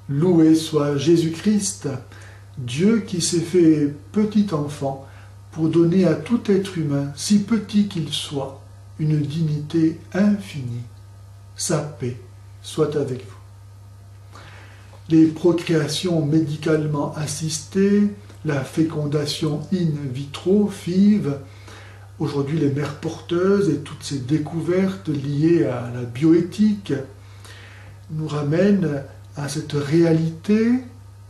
Loué soit Jésus-Christ, Dieu qui s'est fait petit enfant pour donner à tout être humain, si petit qu'il soit, une dignité infinie. Sa paix soit avec vous. Les procréations médicalement assistées, la fécondation in vitro, FIV, aujourd'hui les mères porteuses et toutes ces découvertes liées à la bioéthique nous ramènent à cette réalité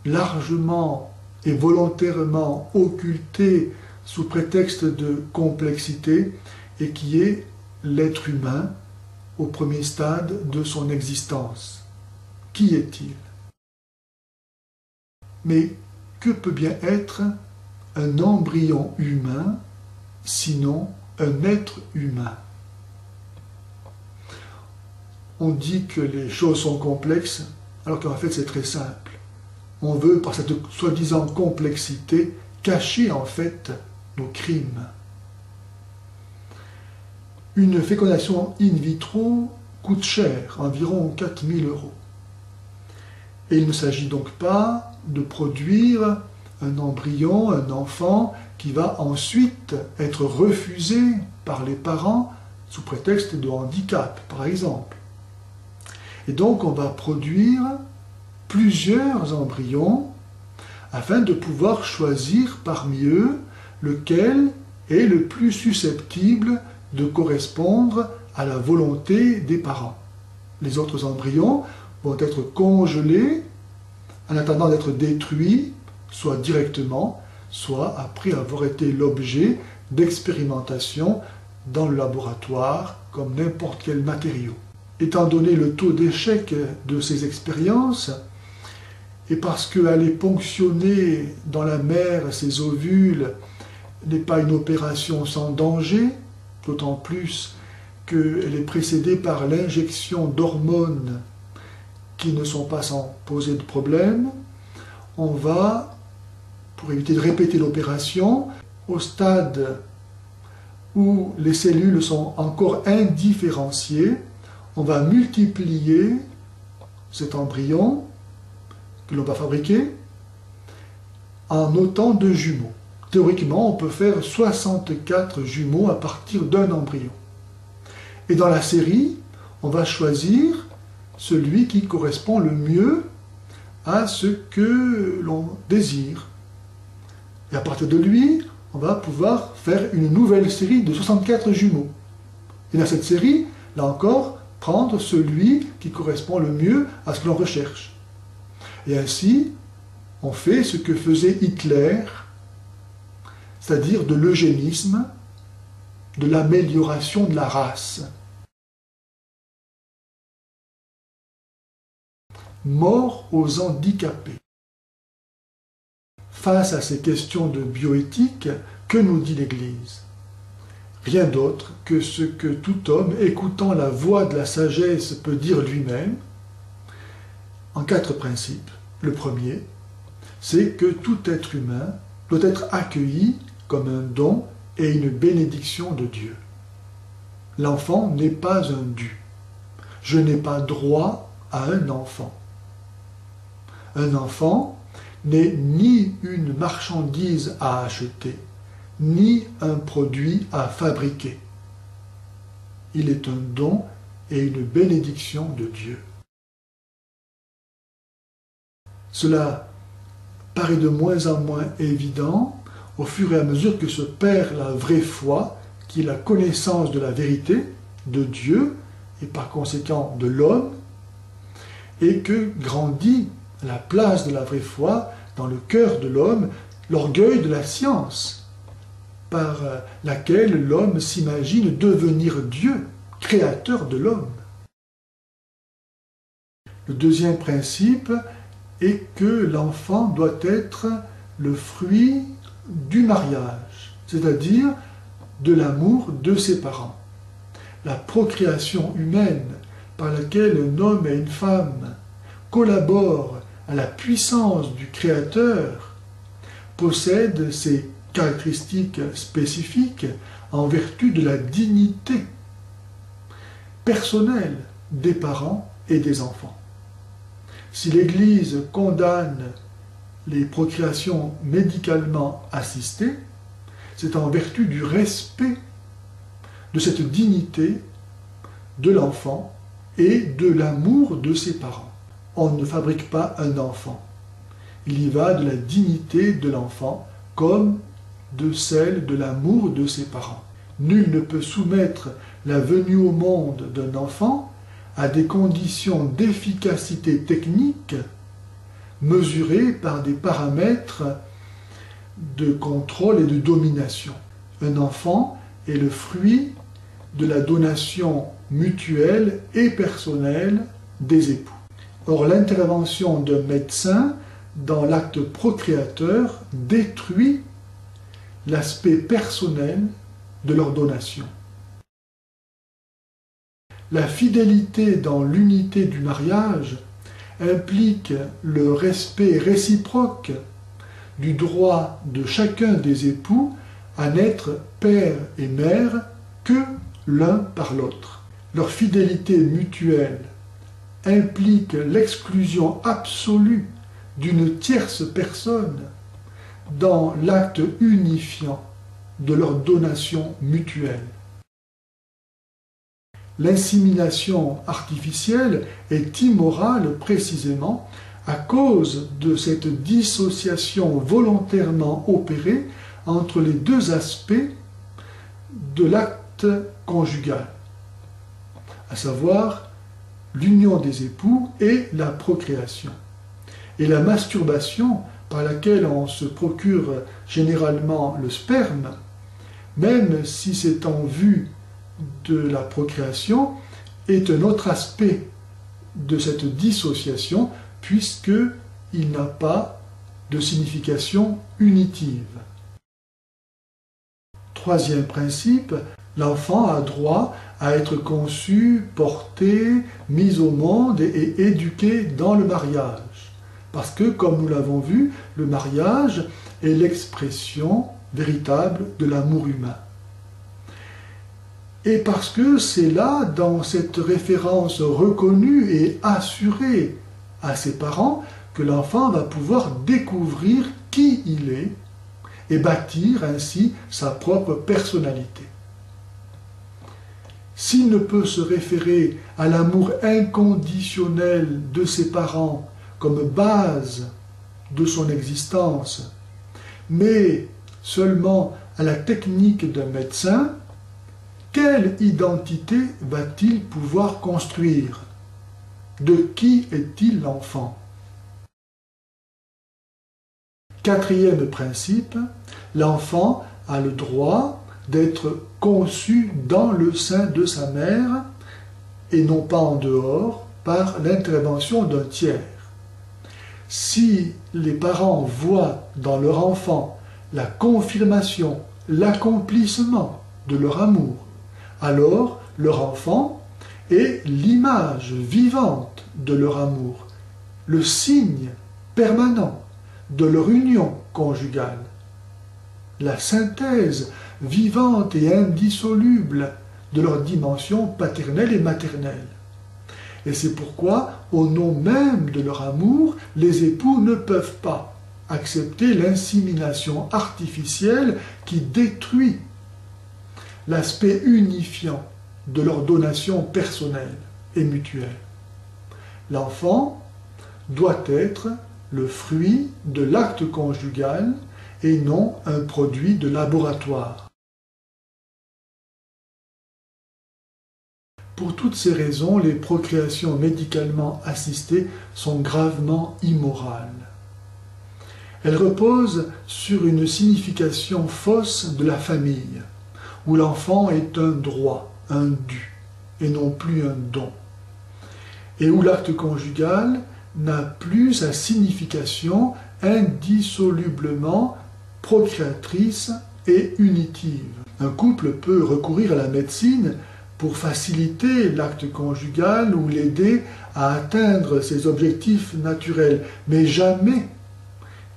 largement et volontairement occultée sous prétexte de complexité et qui est l'être humain au premier stade de son existence. Qui est-il? Mais que peut bien être un embryon humain, sinon un être humain? On dit que les choses sont complexes, alors qu'en fait c'est très simple. On veut, par cette soi-disant complexité, cacher en fait nos crimes. Une fécondation in vitro coûte cher, environ 4 000 €. Et il ne s'agit donc pas de produire un embryon, un enfant, qui va ensuite être refusé par les parents sous prétexte de handicap, par exemple. Et donc on va produire plusieurs embryons afin de pouvoir choisir parmi eux lequel est le plus susceptible de correspondre à la volonté des parents. Les autres embryons vont être congelés en attendant d'être détruits, soit directement, soit après avoir été l'objet d'expérimentation dans le laboratoire comme n'importe quel matériau. Étant donné le taux d'échec de ces expériences, et parce qu'aller ponctionner dans la mère ces ovules n'est pas une opération sans danger, d'autant plus qu'elle est précédée par l'injection d'hormones qui ne sont pas sans poser de problème, on va, pour éviter de répéter l'opération, au stade où les cellules sont encore indifférenciées, on va multiplier cet embryon que l'on va fabriquer en autant de jumeaux. Théoriquement, on peut faire 64 jumeaux à partir d'un embryon. Et dans la série, on va choisir celui qui correspond le mieux à ce que l'on désire. Et à partir de lui, on va pouvoir faire une nouvelle série de 64 jumeaux. Et dans cette série, là encore, prendre celui qui correspond le mieux à ce que l'on recherche. Et ainsi, on fait ce que faisait Hitler, c'est-à-dire de l'eugénisme, de l'amélioration de la race. Mort aux handicapés. Face à ces questions de bioéthique, que nous dit l'Église? Rien d'autre que ce que tout homme, écoutant la voix de la sagesse, peut dire lui-même, en 4 principes. Le premier, c'est que tout être humain doit être accueilli comme un don et une bénédiction de Dieu. L'enfant n'est pas un dû. Je n'ai pas droit à un enfant. Un enfant n'est ni une marchandise à acheter, ni un produit à fabriquer. Il est un don et une bénédiction de Dieu. Cela paraît de moins en moins évident au fur et à mesure que se perd la vraie foi, qui est la connaissance de la vérité, de Dieu, et par conséquent de l'homme, et que grandit la place de la vraie foi dans le cœur de l'homme, l'orgueil de la science, par laquelle l'homme s'imagine devenir Dieu, créateur de l'homme. Le deuxième principe est que l'enfant doit être le fruit du mariage, c'est-à-dire de l'amour de ses parents. La procréation humaine par laquelle un homme et une femme collaborent à la puissance du Créateur possède ces caractéristiques spécifiques en vertu de la dignité personnelle des parents et des enfants. Si l'Église condamne les procréations médicalement assistées, c'est en vertu du respect de cette dignité de l'enfant et de l'amour de ses parents. On ne fabrique pas un enfant. Il y va de la dignité de l'enfant comme de celle de l'amour de ses parents. Nul ne peut soumettre la venue au monde d'un enfant à des conditions d'efficacité technique mesurées par des paramètres de contrôle et de domination. Un enfant est le fruit de la donation mutuelle et personnelle des époux. Or, l'intervention d'un médecin dans l'acte procréateur détruit l'aspect personnel de leur donation. La fidélité dans l'unité du mariage implique le respect réciproque du droit de chacun des époux à n'être père et mère que l'un par l'autre. Leur fidélité mutuelle implique l'exclusion absolue d'une tierce personne dans l'acte unifiant de leur donation mutuelle. L'insémination artificielle est immorale précisément à cause de cette dissociation volontairement opérée entre les deux aspects de l'acte conjugal, à savoir l'union des époux et la procréation. Et la masturbation, par laquelle on se procure généralement le sperme, même si c'est en vue de la procréation, est un autre aspect de cette dissociation, puisqu'il n'a pas de signification unitive. Troisième principe, l'enfant a droit à être conçu, porté, mis au monde et éduqué dans le mariage. Parce que, comme nous l'avons vu, le mariage est l'expression véritable de l'amour humain. Et parce que c'est là, dans cette référence reconnue et assurée à ses parents, que l'enfant va pouvoir découvrir qui il est et bâtir ainsi sa propre personnalité. S'il ne peut se référer à l'amour inconditionnel de ses parents comme base de son existence, mais seulement à la technique d'un médecin, quelle identité va-t-il pouvoir construire? De qui est-il l'enfant? Quatrième principe, l'enfant a le droit d'être conçu dans le sein de sa mère et non pas en dehors par l'intervention d'un tiers. Si les parents voient dans leur enfant la confirmation, l'accomplissement de leur amour, alors leur enfant est l'image vivante de leur amour, le signe permanent de leur union conjugale, la synthèse vivante et indissoluble de leur dimension paternelle et maternelle. Et c'est pourquoi, au nom même de leur amour, les époux ne peuvent pas accepter l'insémination artificielle qui détruit l'aspect unifiant de leur donation personnelle et mutuelle. L'enfant doit être le fruit de l'acte conjugal et non un produit de laboratoire. Pour toutes ces raisons, les procréations médicalement assistées sont gravement immorales. Elles reposent sur une signification fausse de la famille, où l'enfant est un droit, un dû, et non plus un don, et où l'acte conjugal n'a plus sa signification indissolublement procréatrice et unitive. Un couple peut recourir à la médecine pour faciliter l'acte conjugal ou l'aider à atteindre ses objectifs naturels, mais jamais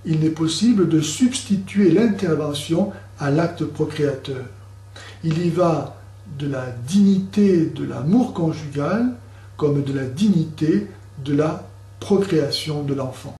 il n'est possible de substituer l'intervention à l'acte procréateur. Il y va de la dignité de l'amour conjugal comme de la dignité de la procréation de l'enfant.